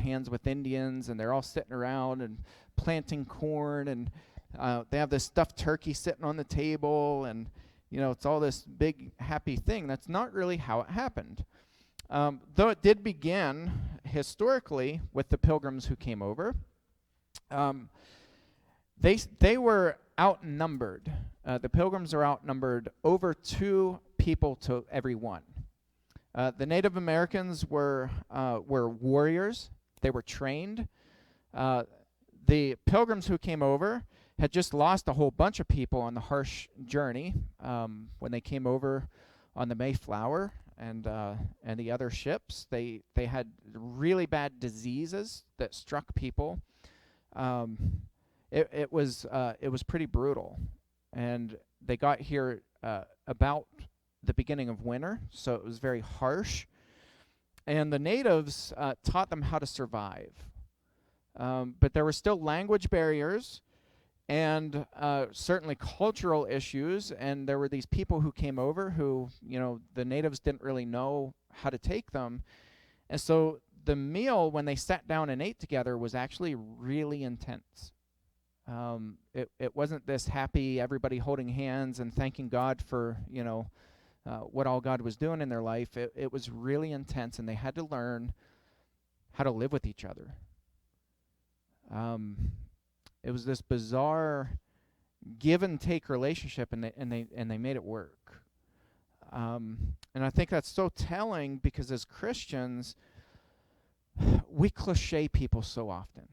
hands with Indians, and they're all sitting around and planting corn, and they have this stuffed turkey sitting on the table, and it's all this big happy thing. That's not really how it happened. Though it did begin historically with the pilgrims who came over. They were outnumbered. The pilgrims are outnumbered over 2 people to every 1. The Native Americans were warriors. They were trained. The pilgrims who came over had just lost a whole bunch of people on the harsh journey when they came over on the Mayflower and the other ships. They had really bad diseases that struck people. It was pretty brutal, and they got here about the beginning of winter, so it was very harsh. And the natives taught them how to survive, but there were still language barriers and certainly cultural issues. And there were these people who came over who, the natives didn't really know how to take them, and so the meal when they sat down and ate together was actually really intense. It wasn't this happy everybody holding hands and thanking God for what all God was doing in their life. It was really intense, and they had to learn how to live with each other. It was this bizarre give and take relationship, and they made it work. And I think that's so telling, because as Christians, we cliche people so often.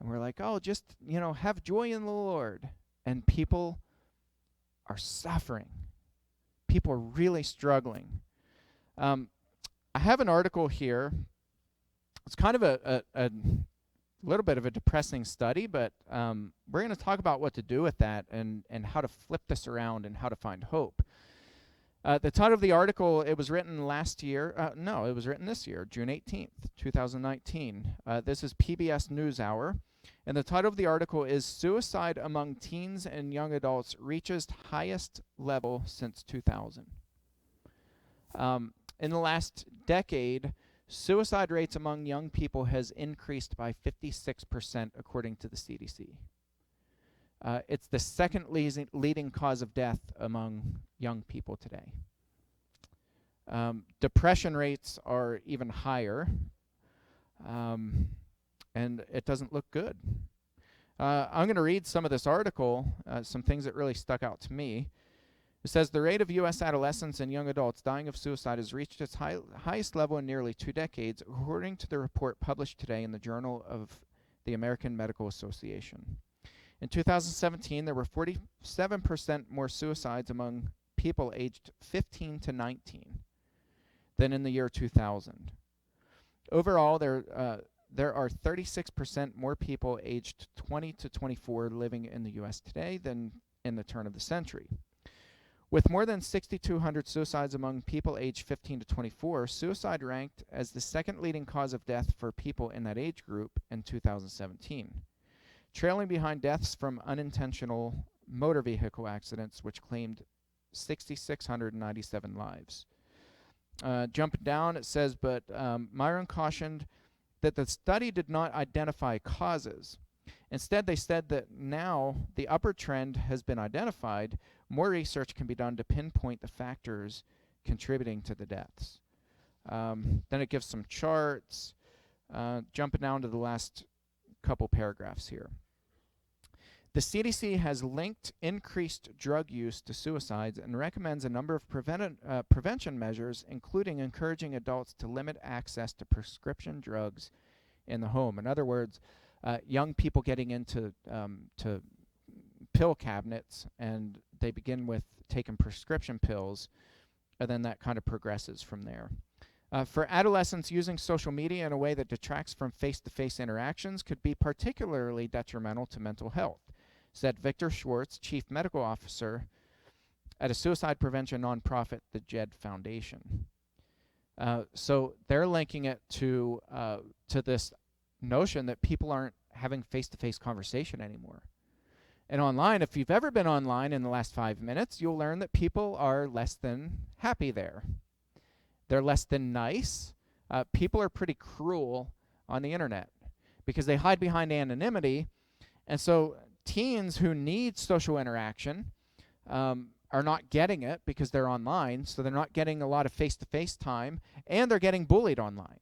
And we're like, oh, just, have joy in the Lord. And people are suffering. People are really struggling. I have an article here. It's kind of a little bit of a depressing study, but we're going to talk about what to do with that and how to flip this around and how to find hope. The title of the article, it was written last year. It was written this year, June 18th, 2019. This is PBS NewsHour. And the title of the article is Suicide Among Teens and Young Adults Reaches Highest Level Since 2000. In the last decade, suicide rates among young people has increased by 56%, according to the CDC. It's the second leading cause of death among young people today. Depression rates are even higher, and it doesn't look good. I'm going to read some of this article, some things that really stuck out to me. It says, the rate of U.S. adolescents and young adults dying of suicide has reached its highest level in nearly 2 decades, according to the report published today in the Journal of the American Medical Association. In 2017, there were 47% more suicides among people aged 15 to 19 than in the year 2000. Overall, there are 36% more people aged 20 to 24 living in the U.S. today than in the turn of the century. With more than 6,200 suicides among people aged 15 to 24, suicide ranked as the second leading cause of death for people in that age group in 2017, trailing behind deaths from unintentional motor vehicle accidents, which claimed 6,697 lives. Jumping down, it says, but Myron cautioned that the study did not identify causes. Instead, they said that now the upward trend has been identified. More research can be done to pinpoint the factors contributing to the deaths. Then it gives some charts. Jumping down to the last couple paragraphs here. The CDC has linked increased drug use to suicides and recommends a number of prevention measures, including encouraging adults to limit access to prescription drugs in the home. In other words, young people getting into to pill cabinets, and they begin with taking prescription pills, and then that kind of progresses from there. For adolescents, using social media in a way that detracts from face-to-face interactions could be particularly detrimental to mental health, said Victor Schwartz, Chief Medical Officer at a suicide prevention nonprofit, the JED Foundation. So they're linking it to this notion that people aren't having face-to-face conversation anymore. And online, if you've ever been online in the last 5 minutes, you'll learn that people are less than happy there. They're less than nice. People are pretty cruel on the internet because they hide behind anonymity. And so teens who need social interaction are not getting it because they're online, so they're not getting a lot of face-to-face time, and they're getting bullied online.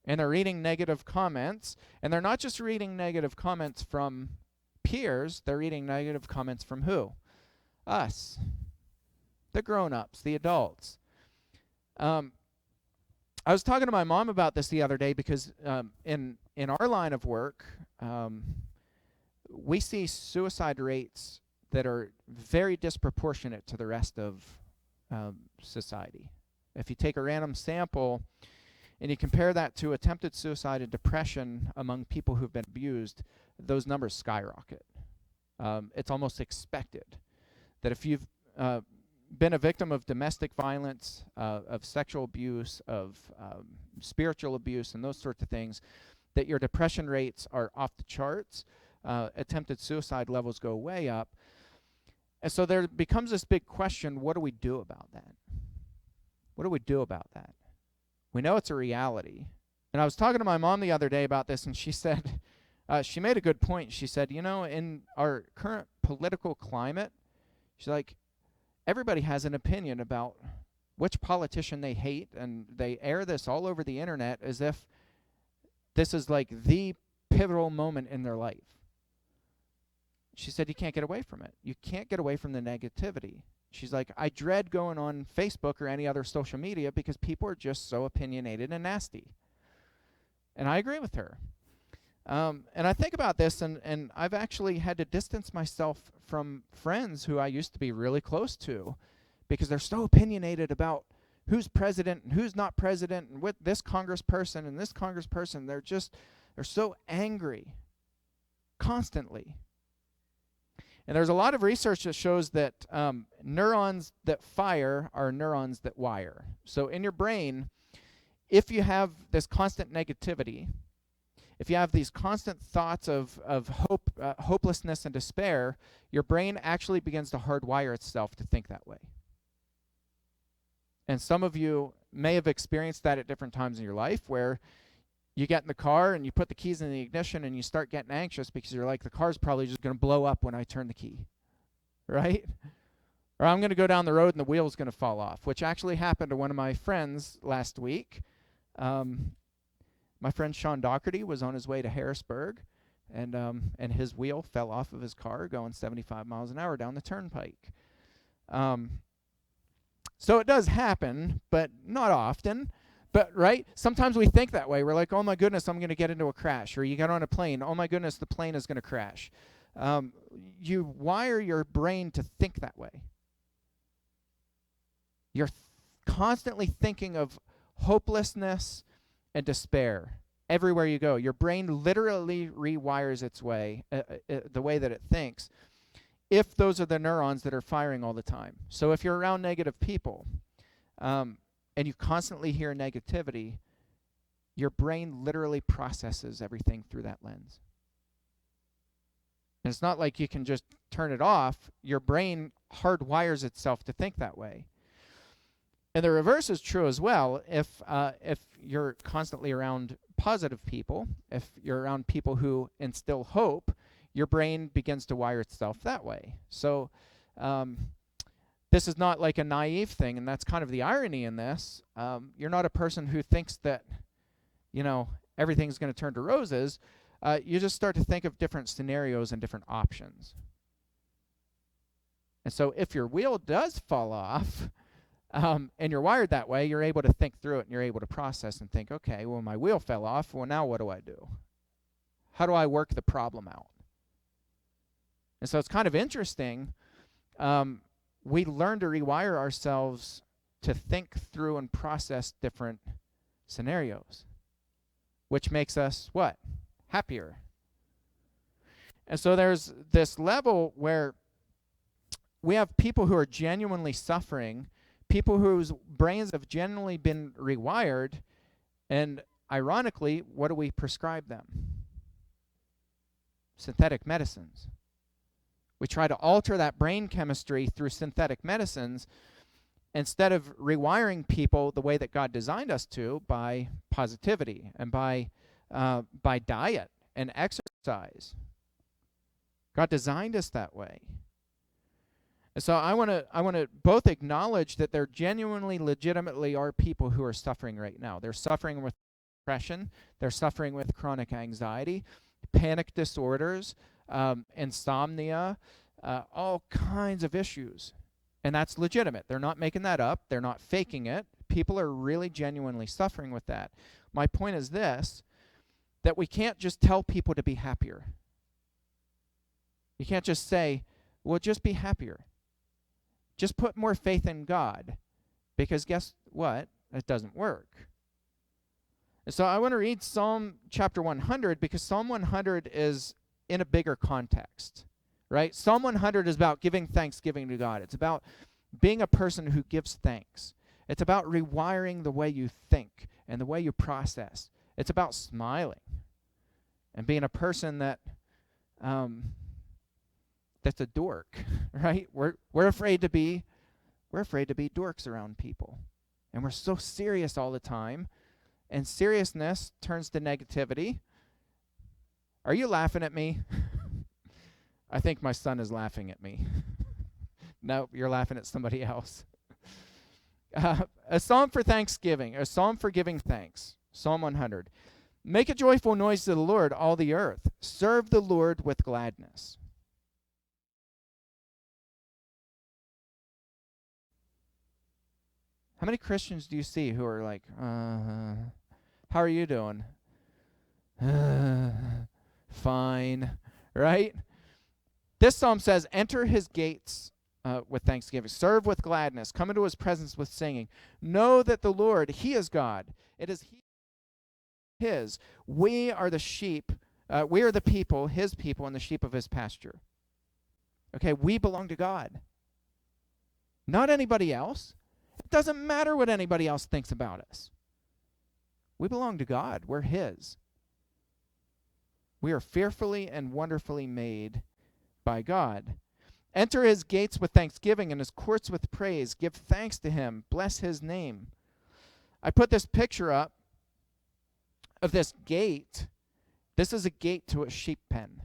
And they're reading negative comments, and they're not just reading negative comments from peers, they're reading negative comments from who? Us. The grown-ups, the adults. I was talking to my mom about this the other day because in our line of work, we see suicide rates that are very disproportionate to the rest of society. If you take a random sample and you compare that to attempted suicide and depression among people who've been abused, those numbers skyrocket. It's almost expected that if you've been a victim of domestic violence, of sexual abuse, of spiritual abuse, and those sorts of things, that your depression rates are off the charts. Attempted suicide levels go way up. And so there becomes this big question, what do we do about that? What do we do about that? We know it's a reality. And I was talking to my mom the other day about this, and she said, she made a good point. She said, in our current political climate, she's like, everybody has an opinion about which politician they hate, and they air this all over the internet as if this is like the pivotal moment in their life. She said, you can't get away from it. You can't get away from the negativity. She's like, I dread going on Facebook or any other social media because people are just so opinionated and nasty. And I agree with her. And I think about this, and I've actually had to distance myself from friends who I used to be really close to because they're so opinionated about who's president and who's not president and what this congressperson and this congressperson. They're so angry constantly. And there's a lot of research that shows that neurons that fire are neurons that wire. So in your brain, if you have this constant negativity, if you have these constant thoughts of hopelessness and despair, your brain actually begins to hardwire itself to think that way. And some of you may have experienced that at different times in your life where you get in the car and you put the keys in the ignition and you start getting anxious because you're like, the car's probably just going to blow up when I turn the key, right? Or I'm going to go down the road and the wheel's going to fall off, which actually happened to one of my friends last week. My friend Sean Doherty was on his way to Harrisburg, and his wheel fell off of his car going 75 miles an hour down the turnpike. So it does happen, but not often. But, right, sometimes we think that way. We're like, oh, my goodness, I'm going to get into a crash. Or you get on a plane. Oh, my goodness, the plane is going to crash. You wire your brain to think that way. You're constantly thinking of hopelessness and despair everywhere you go. Your brain literally rewires its way, the way that it thinks, if those are the neurons that are firing all the time. So if you're around negative people, and you constantly hear negativity, your brain literally processes everything through that lens. And it's not like you can just turn it off. Your brain hardwires itself to think that way. And the reverse is true as well. If you're constantly around positive people, if you're around people who instill hope, your brain begins to wire itself that way. So this is not like a naive thing, and that's kind of the irony in this. You're not a person who thinks that, everything's going to turn to roses. You just start to think of different scenarios and different options. And so if your wheel does fall off, and you're wired that way, you're able to think through it, and you're able to process and think, okay, well, my wheel fell off. Well, now what do I do? How do I work the problem out? And so it's kind of interesting. We learn to rewire ourselves to think through and process different scenarios, which makes us what? Happier. And so there's this level where we have people who are genuinely suffering, people whose brains have genuinely been rewired, and ironically, what do we prescribe them? Synthetic medicines. We try to alter that brain chemistry through synthetic medicines instead of rewiring people the way that God designed us to by positivity and by by diet and exercise. God designed us that way. And so I want to both acknowledge that there genuinely, legitimately are people who are suffering right now. They're suffering with depression. They're suffering with chronic anxiety, panic disorders, insomnia, all kinds of issues. And that's legitimate. They're not making that up. They're not faking it. People are really genuinely suffering with that. My point is this, that we can't just tell people to be happier. You can't just say, well, just be happier. Just put more faith in God. Because guess what? It doesn't work. And so I want to read Psalm chapter 100 because Psalm 100 is in a bigger context, right? Psalm 100 is about giving thanksgiving to God. It's about being a person who gives thanks. It's about rewiring the way you think and the way you process. It's about smiling and being a person that that's a dork, right? We're afraid to be dorks around people. And we're so serious all the time. And seriousness turns to negativity. Are you laughing at me? I think my son is laughing at me. No, you're laughing at somebody else. A psalm for thanksgiving, a psalm for giving thanks. Psalm 100. Make a joyful noise to the Lord, all the earth. Serve the Lord with gladness. How many Christians do you see who are like, how are you doing? Fine, right? This psalm says, enter his gates with thanksgiving. Serve with gladness. Come into his presence with singing. Know that the Lord, he is God. It is his. We are the sheep. We are the people, his people, and the sheep of his pasture. Okay, we belong to God. Not anybody else. It doesn't matter what anybody else thinks about us. We belong to God. We're his. We are fearfully and wonderfully made by God. Enter his gates with thanksgiving and his courts with praise. Give thanks to him. Bless his name. I put this picture up of this gate. This is a gate to a sheep pen.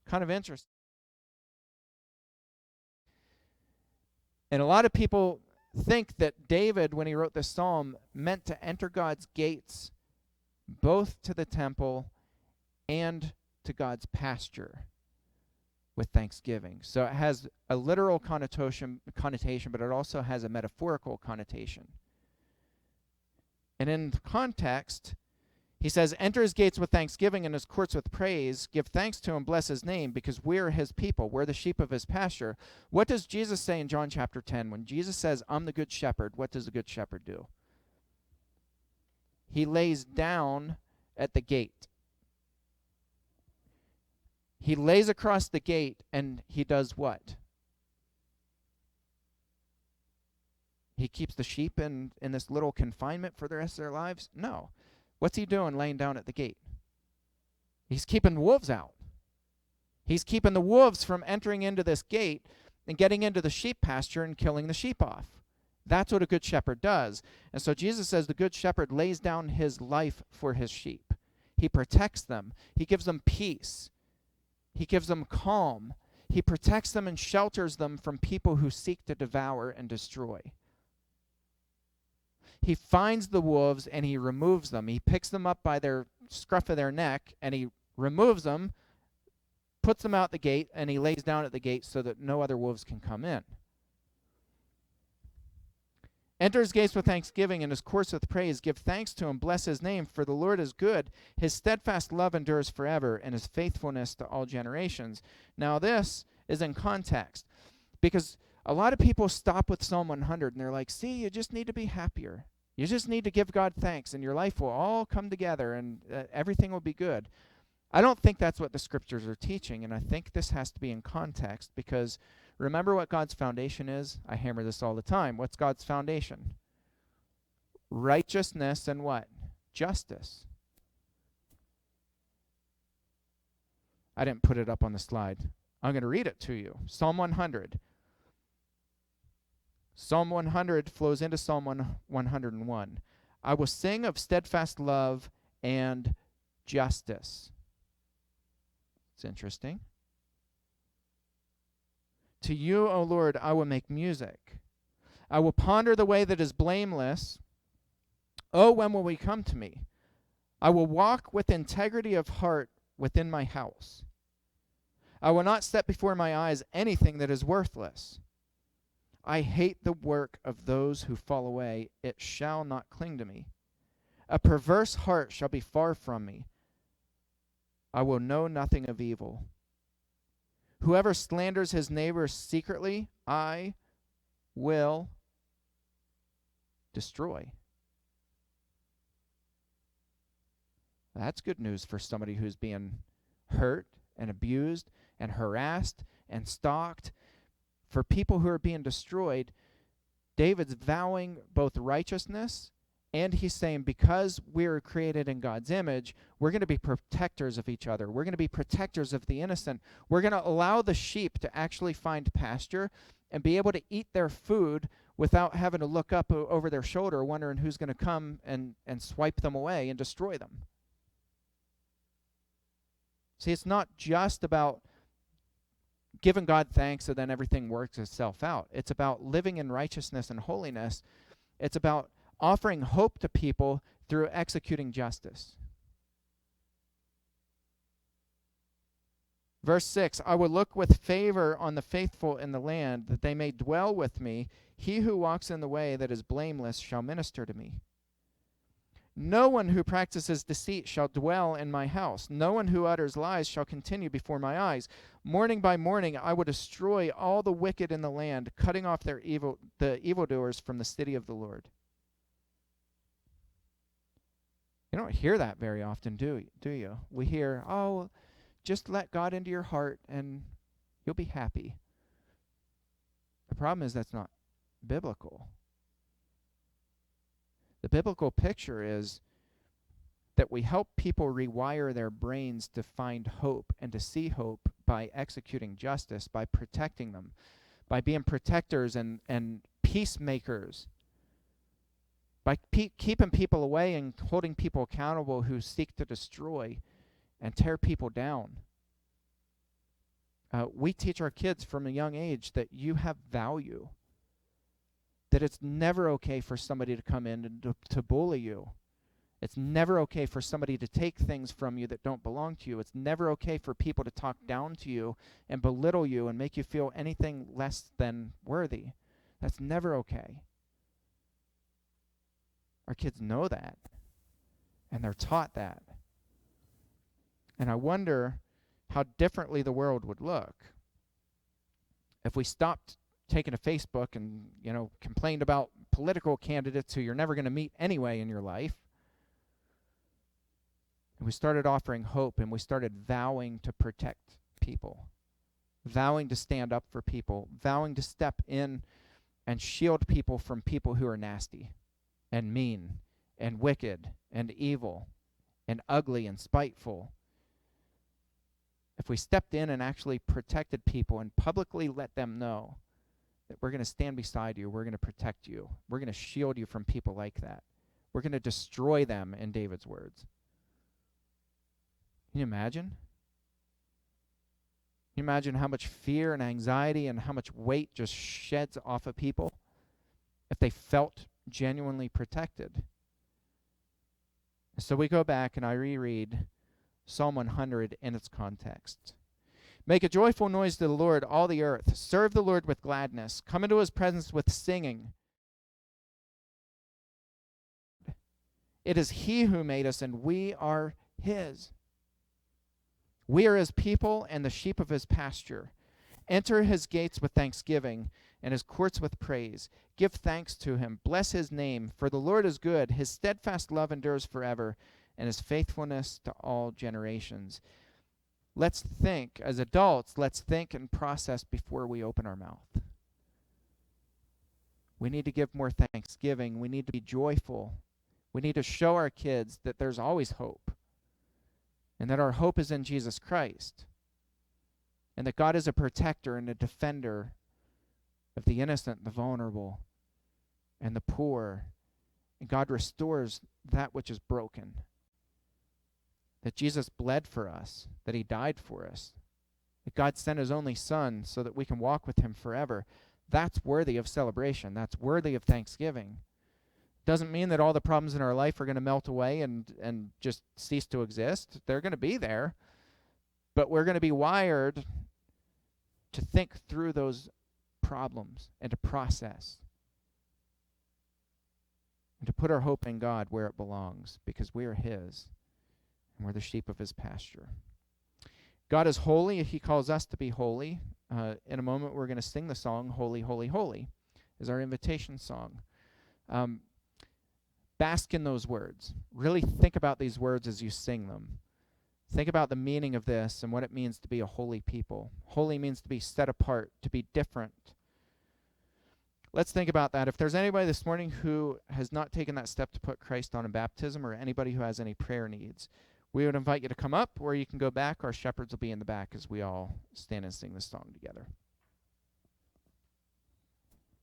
Kind of interesting. And a lot of people think that David, when he wrote this psalm, meant to enter God's gates both to the temple and to God's pasture with thanksgiving. So it has a literal connotation, but it also has a metaphorical connotation. And in context, he says, enter his gates with thanksgiving and his courts with praise. Give thanks to him, bless his name, because we're his people. We're the sheep of his pasture. What does Jesus say in John chapter 10? When Jesus says, I'm the good shepherd, what does the good shepherd do? He lays down at the gate. He lays across the gate and he does what? He keeps the sheep in this little confinement for the rest of their lives? No. What's he doing laying down at the gate? He's keeping the wolves out. He's keeping the wolves from entering into this gate and getting into the sheep pasture and killing the sheep off. That's what a good shepherd does. And so Jesus says the good shepherd lays down his life for his sheep. He protects them. He gives them peace. He gives them calm. He protects them and shelters them from people who seek to devour and destroy. He finds the wolves and he removes them. He picks them up by their scruff of their neck and he removes them, puts them out the gate, and he lays down at the gate so that no other wolves can come in. Enter his gates with thanksgiving and his courts with praise. Give thanks to him, bless his name, for the Lord is good. His steadfast love endures forever, and his faithfulness to all generations. Now this is in context, because a lot of people stop with Psalm 100, and they're like, see, you just need to be happier. You just need to give God thanks, and your life will all come together, and everything will be good. I don't think that's what the scriptures are teaching, and I think this has to be in context, because remember what God's foundation is? I hammer this all the time. What's God's foundation? Righteousness and what? Justice. I didn't put it up on the slide. I'm going to read it to you. Psalm 100. Psalm 100 flows into Psalm 101. I will sing of steadfast love and justice. It's interesting. To you, O Lord, I will make music. I will ponder the way that is blameless. Oh, when will we come to me? I will walk with integrity of heart within my house. I will not set before my eyes anything that is worthless. I hate the work of those who fall away. It shall not cling to me. A perverse heart shall be far from me. I will know nothing of evil. Whoever slanders his neighbor secretly, I will destroy. That's good news for somebody who's being hurt and abused and harassed and stalked. For people who are being destroyed, David's vowing both righteousness, and he's saying because we're created in God's image, we're going to be protectors of each other. We're going to be protectors of the innocent. We're going to allow the sheep to actually find pasture and be able to eat their food without having to look up over their shoulder wondering who's going to come and swipe them away and destroy them. See, it's not just about giving God thanks so then everything works itself out. It's about living in righteousness and holiness. It's about offering hope to people through executing justice. Verse 6, I will look with favor on the faithful in the land, that they may dwell with me. He who walks in the way that is blameless shall minister to me. No one who practices deceit shall dwell in my house. No one who utters lies shall continue before my eyes. Morning by morning I will destroy all the wicked in the land, cutting off the evildoers from the city of the Lord. You don't hear that very often, do you? We hear, oh, just let God into your heart and you'll be happy. The problem is that's not biblical. The biblical picture is that we help people rewire their brains to find hope and to see hope by executing justice, by protecting them, by being protectors and peacemakers, by keeping people away and holding people accountable who seek to destroy and tear people down. We teach our kids from a young age that you have value, that it's never okay for somebody to come in and to bully you. It's never okay for somebody to take things from you that don't belong to you. It's never okay for people to talk down to you and belittle you and make you feel anything less than worthy. That's never okay. Our kids know that, and they're taught that. And I wonder how differently the world would look if we stopped taking to Facebook and, complained about political candidates who you're never going to meet anyway in your life. And we started offering hope, and we started vowing to protect people, vowing to stand up for people, vowing to step in and shield people from people who are nasty and mean and wicked and evil and ugly and spiteful. If we stepped in and actually protected people and publicly let them know that we're going to stand beside you, we're going to protect you, we're going to shield you from people like that, we're going to destroy them, in David's words. Can you imagine? Can you imagine how much fear and anxiety and how much weight just sheds off of people if they felt genuinely protected? So we go back and I reread Psalm 100 in its context. Make a joyful noise to the Lord, all the earth. Serve the Lord with gladness. Come into his presence with singing. It is he who made us, and we are his. We are his people and the sheep of his pasture. Enter his gates with thanksgiving and his courts with praise. Give thanks to him. Bless his name, for the Lord is good. His steadfast love endures forever, and his faithfulness to all generations. Let's think, as adults, let's think and process before we open our mouth. We need to give more thanksgiving. We need to be joyful. We need to show our kids that there's always hope, and that our hope is in Jesus Christ, and that God is a protector and a defender of the innocent, the vulnerable, and the poor, and God restores that which is broken. that Jesus bled for us, that he died for us, that God sent his only Son so that we can walk with him forever. That's worthy of celebration. That's worthy of thanksgiving. Doesn't mean that all the problems in our life are going to melt away and just cease to exist. They're going to be there, but we're going to be wired to think through those problems and to process and to put our hope in God where it belongs, because we are his and we're the sheep of his pasture. God is holy. He calls us to be holy. In a moment, we're going to sing the song, Holy, Holy, Holy, is our invitation song. Bask in those words. Really think about these words as you sing them. Think about the meaning of this and what it means to be a holy people. Holy means to be set apart, to be different. Let's think about that. If there's anybody this morning who has not taken that step to put Christ on in baptism, or anybody who has any prayer needs, we would invite you to come up, or you can go back. Our shepherds will be in the back as we all stand and sing this song together.